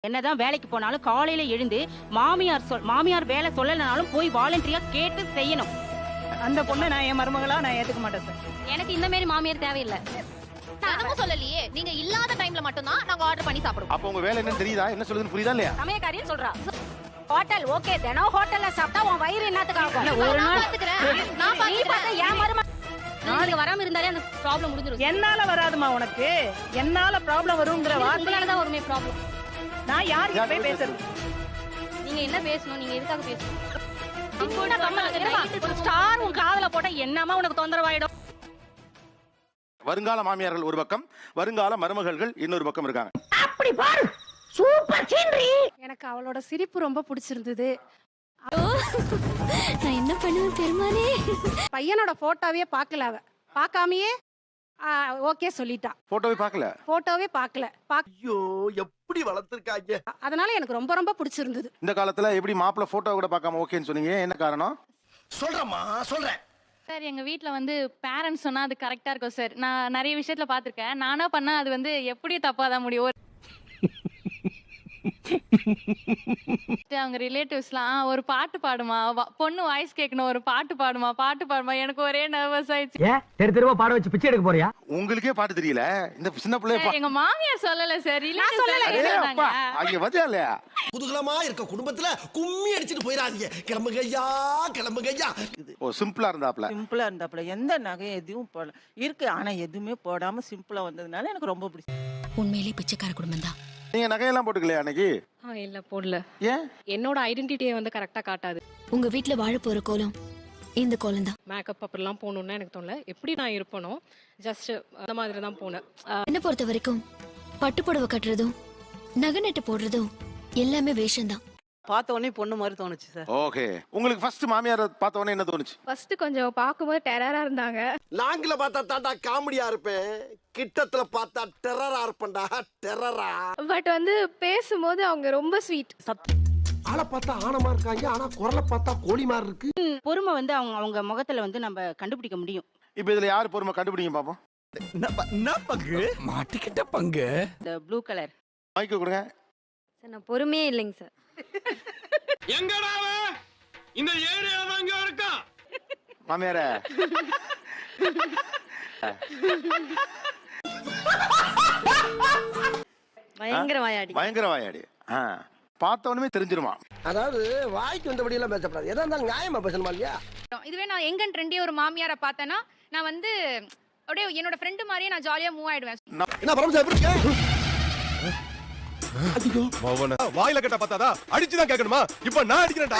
என்னதான் வேலைக்கு போனாலும் காலையில எழுந்து மாமியார் வேலை சொல்லலனாலும் போய் வாலண்டரியா கேட்டு செய்யணும். அந்த பொண்ணை நான் என் மருமகளா நான் ஏத்துக்க மாட்டேன் சார். எனக்கு இந்த மாதிரி மாமியார் தேவையில்லை. நானும் சொல்லலையே, நீங்க இல்லாத டைம்ல மட்டும் தான் நாங்க ஆர்டர் பண்ணி சாப்பிடுவோம். அப்ப உங்க வேலை என்னன்னு தெரியுதா? என்ன சொல்லுதுன்னு புரியுதா இல்லையா? சமயக்காரின்னு சொல்றா. ஹோட்டல் ஓகே, தினம் ஹோட்டல்ல சாப்பிட்டா உன் வயிறு என்னத்துக்கு ஆகும்? ஒரு நாள் நான் பாத்துக்கிறேன். என் மருமக நாளைக்கு வராம இருந்தாலே அந்த ப்ராப்ளம் முடிஞ்சிரும். என்னால வராதுமா உனக்கு, என்னால ப்ராப்ளம் வரும்ங்கற உங்களால தான் ஒருமே ப்ராப்ளம். நான் யாருக்கு போய் பேசுறது? நீங்க என்ன பேசணும்? நீங்க எதுக்காக பேசணும்? ஒரு ஸ்டார் உன் காதுல போட்டா என்னமா உனக்கு தொந்தரவாயிடும்? வருங்கால மாமியார்கள் ஒரு பக்கம், வருங்கால மருமகள்கள் இன்னொரு பக்கம் இருக்காங்க. அப்படி பாரு, சூப்பர் சீனரி. எனக்கு அவளோட சிரிப்பு ரொம்ப பிடிச்சிருந்தது. நான் என்ன பண்ணுவேன் பெருமானே? பையனோட போட்டோவே பார்க்கல, அவ பார்க்காமயே ஓகே சொல்லிட்டா. போட்டோவே பார்க்கல, போட்டோவே பார்க்கல. ஐயோ எப்படி வளர்த்திருக்காங்க. அதனால எனக்கு ரொம்ப ரொம்ப பிடிச்சிருந்தது. இந்த காலத்துல எப்படி மாப்பிள்ள போட்டோ கூட பார்க்காம ஓகேன்னு சொன்னீங்க? என்ன காரணம்? சொல்றேம்மா சொல்றேன். சார் எங்க வீட்ல வந்து பேரண்ட்ஸ் சொன்னா அது கரெக்டா இருக்கும் சார். நான் நிறைய விஷயத்துல பாத்திருக்கேன். நானா பண்ணா அது வந்து எப்படி தப்பாதான் முடியும். அவங்க ரிலேட்டிவ்ஸ்லாம் ஒரு பாட்டு பாடுமா, பொண்ணு வாய்ஸ் கேட்கணும், ஒரு பாட்டு பாடுமா. எனக்கு ஒரே நர்வஸ் ஆயிடுச்சு. தெரு தெருவா பாட வச்சு பிச்சை எடுக்க போறியா? உங்களுக்கே பாட்டு தெரியல, இந்த சின்ன பிள்ளைய எங்க மாமியார் சொல்லல சார். இல்லையா? குதூகலமா இருக்க குடும்பத்துல கும்மி அடிச்சிட்டு போயிடாதீங்க. கிளம்புங்கய்யா. ஓ, சிம்பிளா இருந்தாப்ல. சிம்பிளா இருந்தாப்ல, எந்த நகை எதுவும் போடல இருக்கு, ஆனா எதுவுமே போடாம சிம்பிளா வந்ததுனால எனக்கு ரொம்ப பிடிக்கும். உண்மையிலேயே பிச்சைக்கார குடும்பம் தான். நீங்க நகையெல்லாம் போட்டுக்கலையா அன்னைக்கு? இல்ல போடல. ஏன்? என்னோட ஐடென்டிட்டியை வந்து கரெக்டா காட்டாது. உங்க வீட்ல வாழ போற கோலம் இந்த கோலம் தான். மேக்கப் அப்படிலாம் போகணும்னா எனக்கு தோணல. எப்படி நான் இருப்பனோ ஜஸ்ட் அந்த மாதிரி தான் போனேன். என்ன பொறுத்த வரைக்கும் பட்டு புடவை கட்டுறதும் நகை நட்டு போடுறதும் எல்லாமே வேஷம் தான். பார்த்த உடனே பொண்ணு மாதிரி தோணுச்சு சார். ஓகே, உங்களுக்கு ஃபர்ஸ்ட் மாமியார் பார்த்த உடனே என்ன தோணுச்சு? ஃபர்ஸ்ட் கொஞ்சம் பார்க்கும்போது டெரரா இருந்தாங்க. லாங்கில பார்த்தா தாண்டா காமெடியா இருப்பேன், கிட்டத்துல பார்த்தா டெரரா இருப்பேன்டா. டெரரா. பட் வந்து பேசும்போது அவங்க ரொம்ப ஸ்வீட். ஆளை பார்த்தா ஆணமா இருக்காங்க, ஆனா குரலை பார்த்தா கோழி மாதிரி இருக்கு. பொறுமை வந்து அவங்க முகத்துல வந்து நம்ம கண்டுபிடிக்க முடியும். இப்போ இதுல யார் பொறுமை கண்டுபிடிங்க பாப்போம். என்ன பங்கு மாட்டிக்கிட்ட பங்கு? இந்த ப்ளூ கலர் மைக்க கொடுங்க. சார் நான் பொறுமையே இல்லைங்க சார். எங்கடா இந்த ஏரியால தான் இங்க இருக்கா மாமியாரே. பயங்கர வாயாடி. பார்த்த உடனே தெரிஞ்சிருமா? அதாவது வாய்க்கு வந்தபடி எல்லாம் பேசப்படாது, எதா இருந்தாலும் நியாயமா பேசணுமா இல்லையா? இதுவே நான் எங்கன்னு ட்ரெண்டியா ஒரு மாமியாரை பார்த்தேன்னா நான் வந்து அப்படியே என்னோட ஃப்ரெண்டு மாதிரியே நான் ஜாலியா மூவ் ஆயிடுவேன். என்ன பரமசா எப்படி இருக்க? வாயில கட்ட பார்த்தாதா அடிச்சுதான் கேட்கணுமா? இப்ப நான் அடிக்கிறேன்டா.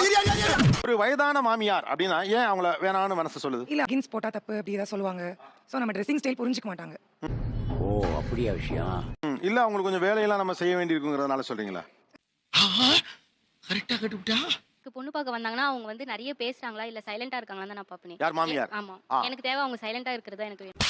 ஒரு வயதான மாமியார் அப்படின்னா ஏன் அவங்கள வேணான்னு மனசு சொல்லுது? இல்ல ஜீன்ஸ் போட்டா தப்பு அப்படி ஏதாவது சொல்லுவாங்க. சோ நம்ம ட்ரெஸ்ஸிங் ஸ்டைல் புரிஞ்சுக்க மாட்டாங்க. ஓ அப்படியா விஷயம்? இல்ல அவங்களுக்கு கொஞ்சம் வேலையெல்லாம் நம்ம செய்ய வேண்டியிருக்குங்கிறதுனால சொல்றீங்களா? கரெக்டா கட்டுவிட்டா. பொண்ணு பார்க்க வந்தாங்கன்னா அவங்க வந்து நிறைய பேசுறாங்களா இல்ல சைலண்டா இருக்காங்களான்னு நான் பாப்பேன். யார் மாமியார்? ஆமா, எனக்கு தேவை அவங்க சைலண்டா இருக்கிறதா எனக்கு வேணும்.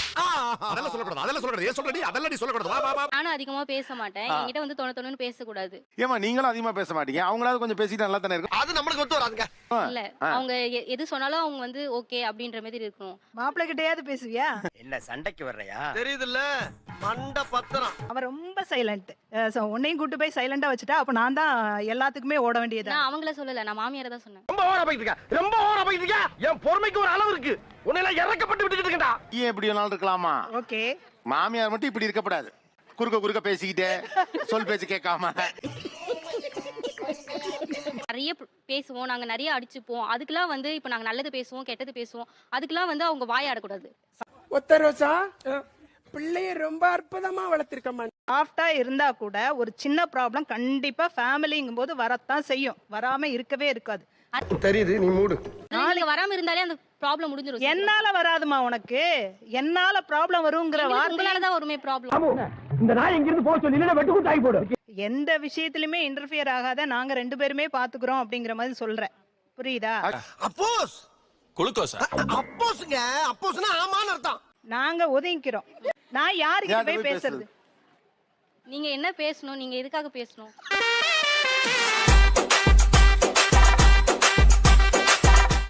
அதெல்லாம் சொல்லக்கூடாது. ஏன் சொல்றடி? அதெல்லாம் நீ சொல்லக்கூடாது. வா வா. நானும் அதிகமா பேச மாட்டேன். என்கிட்ட வந்து தொண பேசக்கூடாது. ஏமா நீங்களும் அதிகமா பேச மாட்டீங்க, அவங்களாவது கொஞ்சம் பேசிட்டு நல்லா தானே இருக்கும். அது நம்மளுக்கு ஒத்து வராதுங்க. இல்ல அவங்க எது சொன்னாலும் அவங்க வந்து ஓகே அப்படின்ற மாதிரி இருக்கணும். மாப்பிள்ளை கிட்டயாவது பேசுவியா? என்ன சண்டைக்கு வர்றையா? தெரியுதுல்ல, மண்ட பத்திரம். அவ ரொம்ப சைலண்ட். உன்னையும் கூட்டு போய் சைலண்டா வச்சுட்டா அப்ப நான் தான் எல்லாத்துக்குமே ஓட வேண்டியது. நான் அவங்கள சொல்லல, நான் மாமியாரை தான் சொன்னேன். ரொம்ப ஓவரா போயிட்டு இருக்க. என் பொறுமைக்கு ஒரு அளவு இருக்கு. உன்னையெல்லாம் இறக்கப்பட்டு விட்டுக்கிட்டு இருக்கடா. ஏன் எப்படி வேணாலும் இருக்கலாமா? ஓகே, மாமியார் மட்டும் இப்படி இருக்கக்கூடாது. குறுக்க பேசிக்கிட்டே சொல் பேச்சு கேட்காம நிறைய பேசுவோம், நாங்க நிறைய அடிச்சுப்போம். அதுக்கெல்லாம் வந்து இப்ப நாங்க நல்லது பேசுவோம், கெட்டது பேசுவோம். அதுக்கெல்லாம் வந்து அவங்க வாயாடக்கூடாது. ஒத்தரோசா பிள்ளைய ரொம்ப அற்புதமா வளர்த்திருக்கமா. சாஃப்டா இருந்தா கூட ஒரு சின்ன ப்ராப்ளம் கண்டிப்பா ஃபேமிலிங்கும் போது வரத்தான் செய்யும், வராம இருக்கவே இருக்காது. தெரியுது, நீ மூடு. நாளைக்கு வராம இருந்தாலே அந்த ப்ராப்ளம் முடிஞ்சிரும். என்னால வராதுமா உனக்கு, என்னால ப்ராப்ளம் வருங்கிற வார்த்தை உங்களாலதான் ஒருமே ப்ராப்ளம். இந்த நாய் எங்க இருந்து போக சொல்லி வெட்டுக்கு தாய் போடு. எந்த விஷயத்திலுமே இன்டர்ஃபியர் ஆகாத, நாங்க ரெண்டு பேருமே பாத்துக்கிறோம் அப்படிங்கிற மாதிரி சொல்றேன். புரியுதா? அப்போஸ் குளுக்கோஸா? அப்போஸ்ங்க, அப்போஸ்னா ஆமான்னு அர்த்தம். நாங்க ஒதுங்கிக்கிறோம். நான் யார்கிட்ட போய் பேசுறது? நீங்க என்ன பேசணும்? நீங்க எதுக்காக பேசணும்?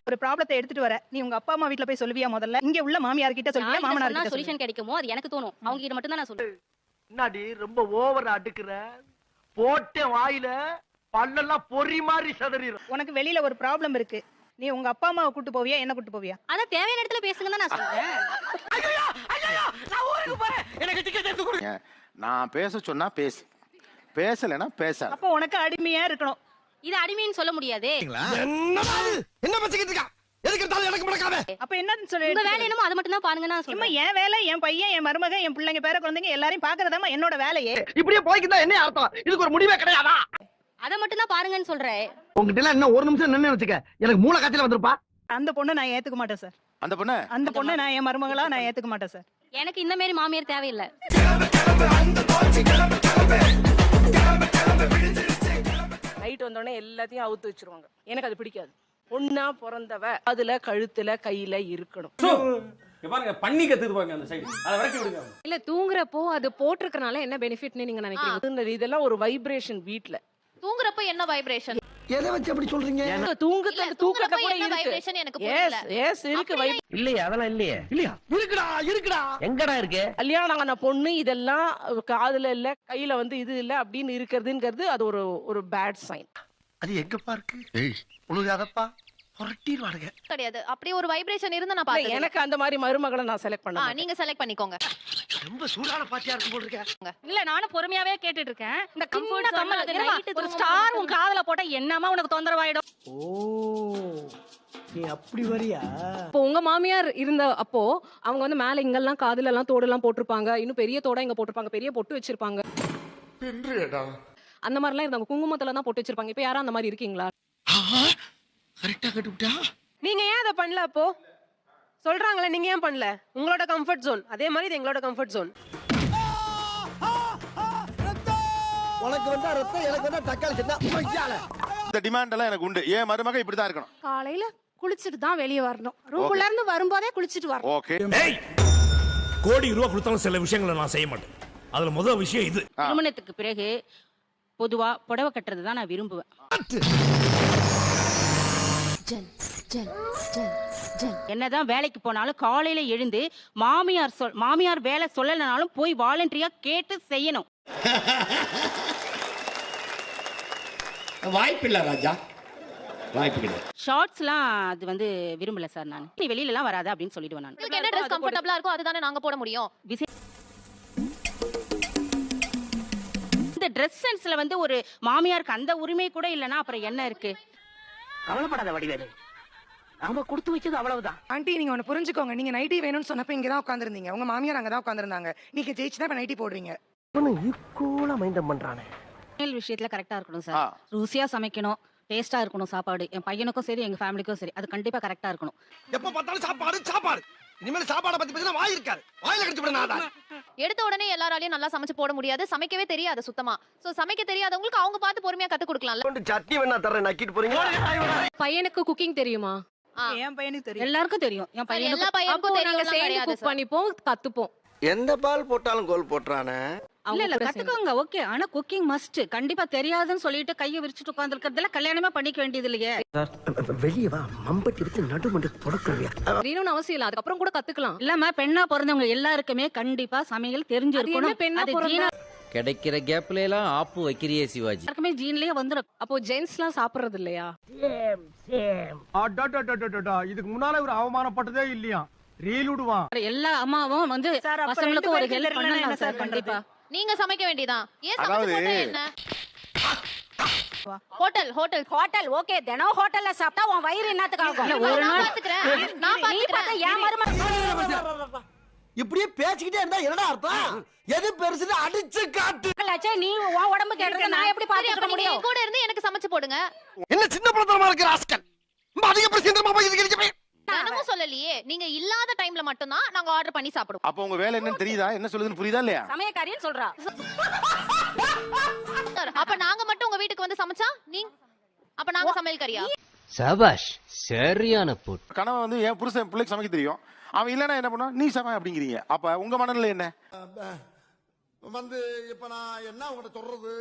ஒரு ப்ராப்ளத்தை எடுத்துட்டு வர நீ உங்க அப்பா அம்மா வீட்ல போய் சொல்லுவியா? முதல்ல இங்க உள்ள மாமியார் கிட்ட சொல்லுவியா, மாமனார் கிட்ட சொல்யூஷன் கிடைக்குமோ அது எனக்கு தோணும். அவங்க கிட்ட மட்டும் தான் நான் சொல்றேன். என்னடி ரொம்ப ஓவரா அடுக்குற? போட்ட வாயில பல்லெல்லாம் பொறி மாதிரி சதறிடும். உனக்கு வெளியில ஒரு ப்ராப்ளம் இருக்கு, நீ உங்க அப்பா அம்மாவை கூட்டு போவியா, என்ன கூட்டு போவியா? அதான் தேவையான இடத்துல பேசுங்க தான் நான் சொல்றேன். எனக்கு டிக்கெட் எடுத்து கொடு. நான் பேச சொன்னா பேசு, பேசலைன்னா பேசாத. அப்ப உனக்கு அடிமையா இருக்கணும். இது அடிமைன்னு சொல்ல முடியாதே. என்ன பச்சிக்கிட்டு இருக்கா? எதுக்கு எடுத்தாலும் எனக்கு முடக்காம. அப்ப என்னன்னு சொல்லி உங்க வேலை என்னமோ அதை மட்டும் தான் பாருங்க நான் சும்மா சொல்றேன். என் வேலை, என் பையன், என் மருமக, என் பிள்ளைங்க, பேர குழந்தைங்க எல்லாரையும் பாக்குறதாமா என்னோட வேலையே. இப்படியே போய்க்கிட்டா என்ன அர்த்தம்? இதுக்கு ஒரு முடிவே கிடையாதா? அதை மட்டும் தான் பாருங்கன்னு சொல்றேன். உங்ககிட்ட எல்லாம் இன்னும் ஒரு நிமிஷம் நின்னு வச்சுக்க, எனக்கு மூளை காய்ச்சல வந்திருப்பா. அந்த பொண்ணை நான் ஏத்துக்க மாட்டேன் சார். அந்த பொண்ணு அந்த பொண்ணை நான் என் மருமகளா நான் ஏத்துக்க மாட்டேன் சார். எனக்கு இந்த மாதிரி மாமியார் தேவையில்லை. நைட் வந்தோடனே எல்லாத்தையும் அவுத்து வச்சிருவாங்க. எனக்கு அது பிடிக்காது. பொண்ணா பிறந்தவ அதுல கழுத்துல கையில இருக்கணும். பாருங்க பண்ணி கத்துக்குவாங்க அந்த சைடு, அதை வரைக்கும் விடுங்க. இல்ல தூங்குறப்போ அது போட்டிருக்கனால என்ன பெனிஃபிட்னு நீங்க நினைக்கிறீங்க? இதெல்லாம் ஒரு வைப்ரேஷன் வீட்ல. தூங்குறப்ப என்ன வைப்ரேஷன்? எதை வச்சு அப்படி சொல்றீங்க? தூக்கத்துல கூட இருக்கு. எனக்கு எஸ் இருக்கு இல்லையா? அதெல்லாம் இல்லையே. இல்லையா? இருக்குடா. எங்கடா இருக்கு? கல்யாணம் ஆன பொண்ணு இதெல்லாம் காதுல இல்ல கையில வந்து இது இல்ல அப்படின்னு இருக்கிறதுங்கிறது அது ஒரு பேட் சைன். அது எங்கப்பா இருக்கு? உழுகாதப்பா, புரட்டிடுவானுங்க. கிடையாது. அப்படி ஒரு வைப்ரேஷன் இருந்தா நான் பாத்தேன். எனக்கு அந்த மாதிரி மருமகளை நான் செலக்ட் பண்ண மாட்டேன். நீங்க செலக்ட் பண்ணிக்கோங்க. ரொம்ப சூடான பாட்டியா இருக்கும் போல இருக்க. இல்ல நானும் பொறுமையாவே கேட்டுட்டு இருக்கேன். இந்த கம்ஃபர்ட் கம்மல் அது நைட் ஒரு ஸ்டார் உன் காதுல போட்டா என்னமா உனக்கு தொந்தரவாயிடும்? ஓ, நீ அப்படி வரியா? இப்போ உங்க மாமியார் இருந்த அப்போ அவங்க வந்து மேல இங்கெல்லாம் காதுல எல்லாம் தோடெல்லாம் போட்டிருப்பாங்க, இன்னும் பெரிய தோட இங்க போட்டிருப்பாங்க, பெரிய பொட்டு வச்சிருப்பாங்க. அந்த மாதிரிலாம் இருந்தாங்க, குங்குமத்துல தான் போட்டு வச்சிருப்பாங்க. இப்ப யாரும் அந்த மாதிரி இருக்கீங்களா? கரெக்டா கட்டுவிட்டா. நீங்க ஏன் அதை பண்ணல? அப்போ சொல்றாங்களே, நீங்க ஏன் பண்ணல? உங்களோட கம்ஃபர்ட் ஜோன் அதே மாதிரி இது எங்களோட கம்ஃபர்ட் ஜோன். உனக்கு வந்தா ரத்தம், எனக்கு வந்தா தக்காளி சட்னி. இந்த டிமாண்ட் எல்லாம் எனக்கு உண்டு. ஏன் மருமக இப்படிதான் இருக்கணும். காலையில குளிச்சிட்டு தான் வெளியே வரணும். ரூம்ல இருந்து வரும்போதே குளிச்சிட்டு வரணும். ஓகே. கோடி ரூபா கொடுத்தாலும் சில விஷயங்களை நான் செய்ய மாட்டேன். அதுல முதல் விஷயம் இது. திருமணத்துக்கு பிறகு பொதுவா புடவை கட்டுறது தான் நான் விரும்புவேன். என்னதான் வேலைக்கு போனாலும் காலையில எழுந்து மாமியார் வேலை சொல்லலனாலும் போய் வாலண்டரியா கேட்டு செய்யணும். வாய்ப்பில்லை ராஜா, வாய்ப்பு கிடையாது. ஷார்ட்ஸ்லாம் அது வந்து விரும்பல சார். நான் நீ வெளியில எல்லாம் வராத அப்படின்னு சொல்லிடுவேன். நான் உங்களுக்கு என்ன Dress கம்ஃபர்ட்டபிளா இருக்கோ அதுதானே நாங்க போட முடியும். இந்த Dress சென்ஸ்ல வந்து ஒரு மாமியாருக்கு அந்த உரிமை கூட இல்லனா அப்புறம் என்ன இருக்கு? கவலைப்படாத வடிவேலு, நாம கொடுத்து வச்சது அவ்வளவுதான். ஆண்டி நீங்க ஒன்னு புரிஞ்சுக்கோங்க. நீங்க நைட்டி வேணும்னு சொன்னப்ப இங்க தான் உட்கார்ந்திருந்தீங்க. உங்க மாமியார் அங்க தான் உட்கார்ந்திருந்தாங்க. நீங்க ஜெயிச்சுதான் இப்ப நைட்டி போடுறீங்க. ஈக்குவலா மைண்டம் பண்றானே. விஷயத்துல கரெக்டா இருக்கணும் சார். ருசியா சமைக்கணும், டேஸ்டா இருக்கணும் சாப்பாடு. என் பையனுக்கும் சரி எங்க ஃபேமிலிக்கும் சரி அது கண்டிப்பா கரெக்டா இருக்கணும். எப்ப பார்த்தாலும் சாப்பாடு சாப்பாடு. இனிமேல் சாப்பாட பத்தி பேசினா வாய் இருக்காது. வாயில கடிச்சு விட நான். எடுத்த உடனே எல்லாராலையும் நல்லா சமைச்சு போட முடியாது. சமைக்கவே தெரியாது சுத்தமா. சோ சமைக்க தெரியாதவங்களுக்கு அவங்க பார்த்து பொறுமையா கத்து கொடுக்கலாம்ல. கொண்டு சட்னி வேணா தரேன், நக்கிட்டு போறீங்க. பையனுக்கு குக்கிங் தெரியுமா? என் பையனுக்கு தெரியும். எல்லாருக்கும் தெரியும். என் எல்லா பையனுக்கு பையனுக்கும் நாங்க சேர்ந்து தெரியும். குக் பண்ணிப்போம், கத்துப்போம். எந்த பால் போட்டாலும் கோல் போட்டுறானே. இல்ல இல்ல கத்துக்கோங்க ஓகே. ஆனா குக்கிங் மஸ்ட். கண்டிப்பா தெரியாதுன்னு சொல்லிட்டு கையை விரிச்சிட்டு உட்கார்ந்திருக்கிறதுல கல்யாணமே பண்ணிக்க வேண்டியது இல்லையே. வெளியே வா, மம்பட்டி எடுத்து நடுமண்டு பொடுக்கறியா? தெரியணும்னு அவசியம் இல்ல, அதுக்கப்புறம் கூட கத்துக்கலாம். இல்லாம பெண்ணா பிறந்தவங்க எல்லாருக்குமே கண்டிப்பா சமையல் தெரிஞ்சிருக்கணும். பெண்ணா பிறந்தா கிடைக்கிற கேப்ல எல்லாம் ஆப்பு வைக்கிறியே சிவாஜி. எல்லாருக்குமே ஜீன்லயே வந்துரும். அப்போ ஜென்ஸ்லாம் சாப்பிடுறது இல்லையா? இதுக்கு முன்னால ஒரு அவமானப்பட்டதே இல்லையா? ரீல் விடுவான். எல்லா அம்மாவும் வந்து சார், அப்ப பசங்களுக்கு ஒரு ரெண்டு ஹெல்ப் பேருக்கு பண்ணலாம் என்ன சார். சார் கண்டிப்பா நீங்க சமைக்க வேண்டியதான். ஏன் அதாவது- சமைச்சு போட்டா என்ன? Hotel okay. தினம் ஹோட்டல்ல சாப்பிட்டா உன் வயிறு என்னத்துக்கு ஆகும்? ஒரு நாள் நான் பாத்துக்கிறேன். ஏன் மருமக இப்படியே பேசிக்கிட்டே இருந்தா என்னடா அர்த்தம்? எது பெருசுன்னு அடிச்சு காட்டு. நீ உன் உடம்பு கேட்டது நான் எப்படி பாத்துக்க முடியும்? கூட இருந்து எனக்கு சமைச்சு போடுங்க. என்ன சின்ன பழத்தனமா இருக்கிற ஆஸ்கல். அதிக பிரச்சனை போய் இதுக்கு தினமும் சொல்லலையே. நீங்க இல்லாத டைம்ல மட்டும் தான் நாங்க ஆர்டர் பண்ணி சாப்பிடுவோம். அப்ப உங்க வேலை என்னன்னு தெரியுதா? என்ன சொல்லுதுன்னு புரியுதா இல்லையா? சமையக்காரின்னு சொல்றா. அப்ப நாங்க மட்டும் உங்க வீட்டுக்கு வந்து சமைச்சா அப்ப நாங்க சமையல்காரியா? சபாஷ், சரியான போட்டு. கணவன் வந்து என் புருஷன் பிள்ளைக்கு சமைக்க தெரியும், அவன் இல்லன்னா என்ன பண்ணுவான்? நீ சமை அப்படிங்கிறீங்க. அப்ப உங்க மனநிலை என்ன? வந்து இப்ப நான் என்ன உங்கள்ட்ட சொல்றது?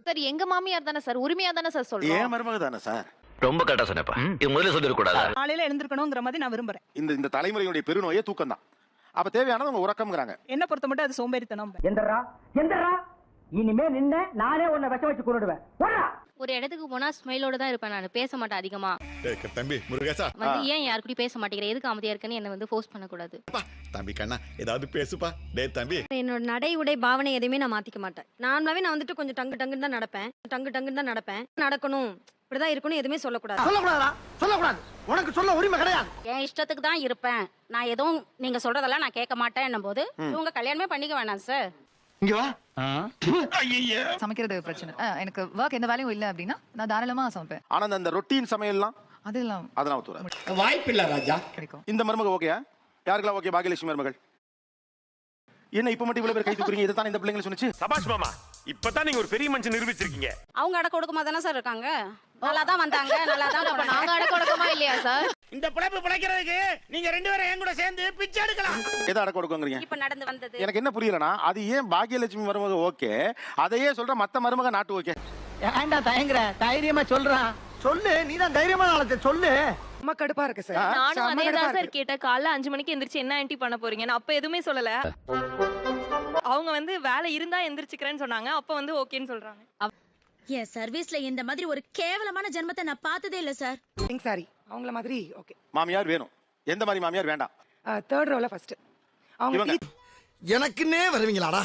சார் எங்க மாமியார் தானே சார், உரிமையா தானே சார் சொல்றோம். ஏன் மருமக தானே சார். ரொம்ப கரெக்டா சொன்னப்பா. இது முதல்ல சொல்லிட கூடாது. காலையில எழுந்திருக்கணுங்கிற மாதிரி நான் விரும்புறேன். இந்த தலைமுறையுடைய பெருநோயே தூக்கம் தான். அப்ப தேவையானது உங்க உறக்கம்ங்கறாங்க. என்ன பொறுத்த மட்டும் அது சோம்பேறித்தனம். எந்தரா எந்தரா இனிமே நின்ன நானே உன்னை விஷம் வச்சு கொண்டுடுவேன். ஒரு இடத்துக்கு போனா ஸ்மைலோட தான் இருப்பேன், நான் பேச மாட்டேன் அதிகமா. தம்பி முருகேசா வந்து ஏன் யாருக்கூட பேச மாட்டேங்கிற, எதுக்கு அமைதியா இருக்கேன்னு என்ன வந்து ஃபோர்ஸ் பண்ணக்கூடாது. தம்பி கண்ணா ஏதாவது பேசுப்பா. டே தம்பி என்னோட நடை உடை பாவனை எதுவுமே நான் மாத்திக்க மாட்டேன். நார்மலாவே நான் வந்துட்டு கொஞ்சம் டங்கு டங்குன்னு தான் நடப்பேன். டங்கு டங்குன்னு தான் நடப்பேன். நடக்கணும் இப்படிதான் இருக்கணும் எதுவுமே சொல்லக்கூடாது. சொல்லக்கூடாதா? சொல்லக்கூடாது. உனக்கு சொல்ல உரிமை கிடையாது. என் இஷ்டத்துக்கு தான் இருப்பேன், நான் எதுவும் நீங்க சொல்றதெல்லாம் நான் கேட்க மாட்டேன்னும் போது இவங்க கல்யாணமே பண்ணிக்க வேணாம் சார். இங்க வா. சமைக்கிறது பிரச்சனை. எனக்கு ஒர்க் எந்த வேலையும் இல்ல அப்படின்னா நான் தாராளமா சமைப்பேன். ஆனா அந்த ரொட்டீன் சமையல்லாம் அதெல்லாம் அதெல்லாம் ஒத்துவராது. வாய்ப்பில்லை ராஜா. கிடைக்கும். இந்த மருமக ஓகேயா? யாருக்கெல்லாம் ஓகே? பாகியலட்சுமி மருமகள் என்ன இப்ப மட்டும் இவ்வளவு பேர் கை தூக்குறீங்க? இதுதான் இந்த பிள்ளைங்க சொன்னுச்சு. சபாஷ் மாமா, இப்பதான் நீங்க ஒரு பெரிய மனுஷன் நிரூபிச்சிருக்கீங்க. அவங்க அடக்க ஒடுக்கமா தானே சார் இருக்காங்க, நல்லா தான் வந்தாங்க, நல்லா தான் போனாங்க. நாங்க அடக்க ஒடுக்கமா இல்லையா சார்? இந்த பிழைப்பு பிழைக்கிறதுக்கு நீங்க 2 பேரும் என் கூட சேர்ந்து பிச்சை எடுக்கலாம். எதை அடக்க ஒடுக்கங்கிறீங்க? இப்ப நடந்து வந்தது எனக்கு என்ன புரியலனா, அது ஏன் பாகியலட்சுமி மருமக ஓகே, அதையே சொல்ற மத்த மருமக நாட்டு ஓகே? ஏன்டா தயங்குற? தைரியமா சொல்றான். சொல்லு, நீதான் தைரியமான ஆளத்தை சொல்லு. ரொம்ப கடுப்பா இருக்கு சார். நானும் செம்ம அதே கடுப்பா தான் சார் இருக்கு. கேட்டேன். காலைல 5 மணிக்கு எந்திரிச்சு என்ன ஆன்ட்டி பண்ண போறீங்க? நான் அப்ப எதுவுமே சொல்லல. அவங்க வந்து வேலை இருந்தா எந்திரிச்சுக்கிறேன்னு சொன்னாங்க. அப்ப வந்து ஓகேன்னு சொல்றாங்க. என் சர்வீஸ்ல இந்த மாதிரி ஒரு கேவலமான ஜென்மத்தை நான் பார்த்ததே இல்ல சார். பிங்க் சாரி அவங்கள மாதிரி ஓகே. மாமியார் வேணும். எந்த மாதிரி மாமியார் வேண்டாம்? தேர்ட் ரோல ஃபர்ஸ்ட் அவங்க இவங்க எனக்குன்னே வருவீங்களாடா?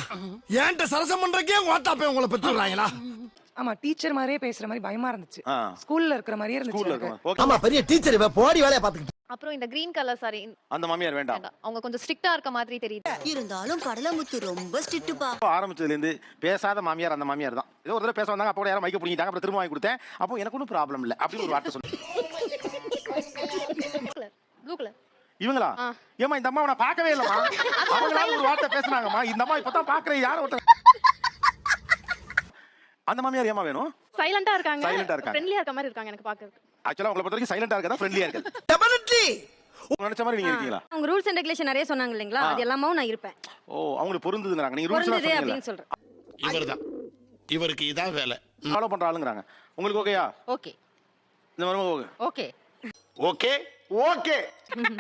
ஏன்ட்ட சரசம் பண்றக்கே வாட்டாப்பே உங்களை பெற்றுறாங்களா? ஆமா டீச்சர் மாதிரியே பேசுற மாதிரி பயமா இருந்துச்சு. ஆ. ஸ்கூல்ல இருக்கிற மாதிரியே ஸ்கூல்ல இருந்துச்சு. இருக்கும். ஓகே. ஆமா பெரிய டீச்சர் இவ போடி வேலைய பாத்துக்கிட்டு. அப்புறம் இந்த கிரீன் கலர் சாரி அந்த மாமியார் வேண்டாம். அவங்க கொஞ்சம் ஸ்ட்ரிக்ட்டா இருக்க மாதிரி தெரியுது. இருந்தாலும் கடலமுத்து ரொம்ப ஸ்ட்ரிக்ட்டுப்பா. ஆரம்பிச்சதுல இருந்து பேசாத மாமியார் அந்த மாமியார் தான். ஏதோ ஒரு தடவை பேச வந்தாங்க, அப்போ கூட யாரும் மைக்க பிடிங்கிட்டாங்க, அப்புறம் திரும்ப வாங்கி கொடுத்தேன். அப்போ எனக்கு ஒன்றும் ப்ராப்ளம் இல்லை அப்படின்னு ஒரு வார்த்தை சொன்னேன். ப்ளூ கலர் இவங்களா? ஏமா இந்த அம்மாவை நான் பார்க்கவே இல்லைம்மா. அவங்களால ஒரு வார்த்தை பேசுனாங்கம்மா. இந்த அம்மா இப்பதான் பாக்குறேன். யாரும் ஒருத்தர் அந்த மாமியார் ஏமா வேணும்? சைலண்டா இருக்காங்க, சைலண்டா இருக்காங்க, ஃப்ரெண்ட்லியா இருக்க மாதிரி இருக்காங்க எனக்கு பாக்குறதுக்கு. ஆக்சுவலா உங்களை பொறுத்த வரைக்கும் சைலண்டா இருக்கதா ஃப்ரெண்ட்லியா இருக்கு? டெபினெட்லி உங்க நினைச்ச மாதிரி நீங்க இருக்கீங்களா? அவங்க ரூல்ஸ் அண்ட் ரெகுலேஷன் நிறைய சொன்னாங்க இல்லீங்களா, அது எல்லாமே நான் இருப்பேன். ஓ, அவங்களுக்கு பொருந்துதுங்கறாங்க. நீங்க ரூல்ஸ் பொருந்ததே எல்லாம் அப்படின்னு சொல்றேன். இவர்தான் இவருக்கு இதான் வேலை. ஃபாலோ பண்ற ஆளுங்கறாங்க. உங்களுக்கு ஓகேயா? ஓகே இந்த மருமக ஓகே? ஓகே ஓகே ஓகே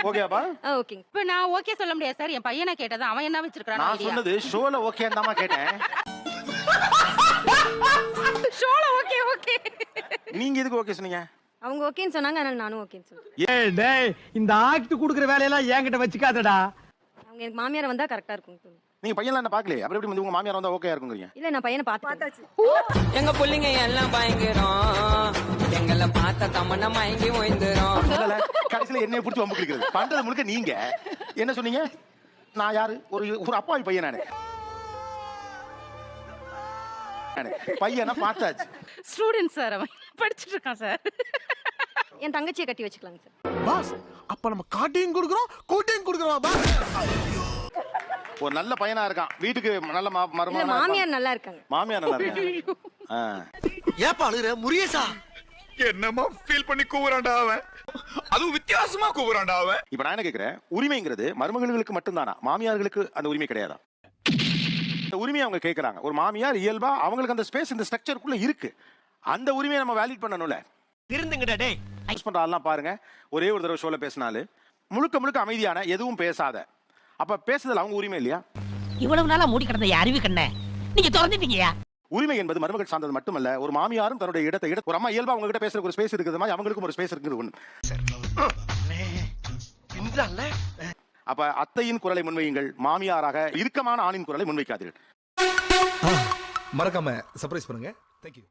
ஓகேப்பா. ஓகேங்க. இப்ப நான் ஓகே சொல்ல முடியாது சார். என் பையனை கேட்டது, அவன் என்ன வச்சிருக்கான் நான் ஐடியா? சொன்னது ஷோல ஓகே தான்மா கேட்டேன். ஷோல ஓகே ஓகே. நீங்க எதுக்கு ஓகே சொன்னீங்க? அவங்க ஓகேன்னு சொன்னாங்க, அதனால நானும் ஓகேன்னு சொல்றேன். ஏய் டேய், இந்த ஆக்ட் குடுக்குற வேலையெல்லாம் என்கிட்ட வச்சுக்காதடா. அவங்க எனக்கு மாமியார் வந்தா கரெக்டா இருக்கும். நீங்க பையன்லாம் என்ன பாக்கலையே, அப்புறம் எப்படி உங்க மாமியார் வந்தா ஓகே இருக்குங்கறீங்க? இல்ல நான் பையனை பார்த்தாச்சு. எங்க புள்ளைங்க எல்லாம் பயங்கரம், எங்களை பார்த்த தமன்னா மயங்கி ஓய்ந்துரும். இல்ல கடைசில என்னைய புடிச்சு வம்பு கிளிக்கிறது பண்றது முழுக்க நீங்க. என்ன சொன்னீங்க? நான் யாரு? ஒரு அப்பாவி பையன் நானு. பையனா பார்த்தாச்சு. ஸ்டூடண்ட் சார், அவன் படிச்சிட்டு இருக்கான் சார். என் தங்கச்சியை கட்டி வச்சுக்கலாங்க சார். பாஸ் அப்ப நம்ம காட்டியும் கொடுக்குறோம் கூட்டியும் கொடுக்குறோம் பாஸ். ஒரு நல்ல பையனா இருக்கான், வீட்டுக்கு நல்ல இல்ல மருமகனா இருக்கான். மாமியார் நல்லா இருக்காங்க. மாமியார் நல்லா இருக்காங்க. ஏப்பா அழுகுற முருகேசா? என்னமா ஃபீல் பண்ணி கூவுறான்டா அவன். அதுவும் வித்தியாசமா கூவுறான்டா அவன். இப்ப நான் என்ன கேக்குறேன், உரிமைங்கிறது மருமகளுக்கு மட்டும்தானா? மாமியார்களுக்கு அந்த உரிமை கிடையாதா? இந்த உரிமையை அவங்க கேக்குறாங்க. ஒரு மாமியார் இயல்பா அவங்களுக்கு அந்த ஸ்பேஸ் இந்த ஸ்ட்ரக்சருக்குள்ள இருக்கு. அந்த உரிமையை நம்ம வேலிட் பண்ணணும்ல. இருந்துங்கடா டேய். யூஸ் பண்ற ஆள்லாம் பாருங்க, ஒரே ஒரு தடவை ஷோல பேசினாலும் முழுக்க அமைதியான, எதுவும் பேசாத. அப்ப பேசுதல் அவங்க உரிமை இல்லையா? இவ்வளவு நாளா மூடி கிடந்த அறிவு கண்ணே நீங்க திறந்துட்டீங்கயா. உரிமை என்பது மருமகள் சார்ந்தது மட்டுமல்ல, ஒரு மாமியாரும் தன்னுடைய இடத்தை ஒரு அம்மா இயல்பா அவங்க கிட்ட பேசுற ஒரு ஸ்பேஸ் இருக்குது மாதிரி அவங்களுக்கும் ஒரு ஸ்பேஸ் இருக்குது ஒண்ணு. அப்ப அத்தையின் குரலை முன்வையுங்கள், மாமியாராக இறுக்கமான ஆணின் குரலை முன்வைக்காதீர்கள். மறக்காம சர்ப்ரைஸ் பண்ணுங்க. Thank you.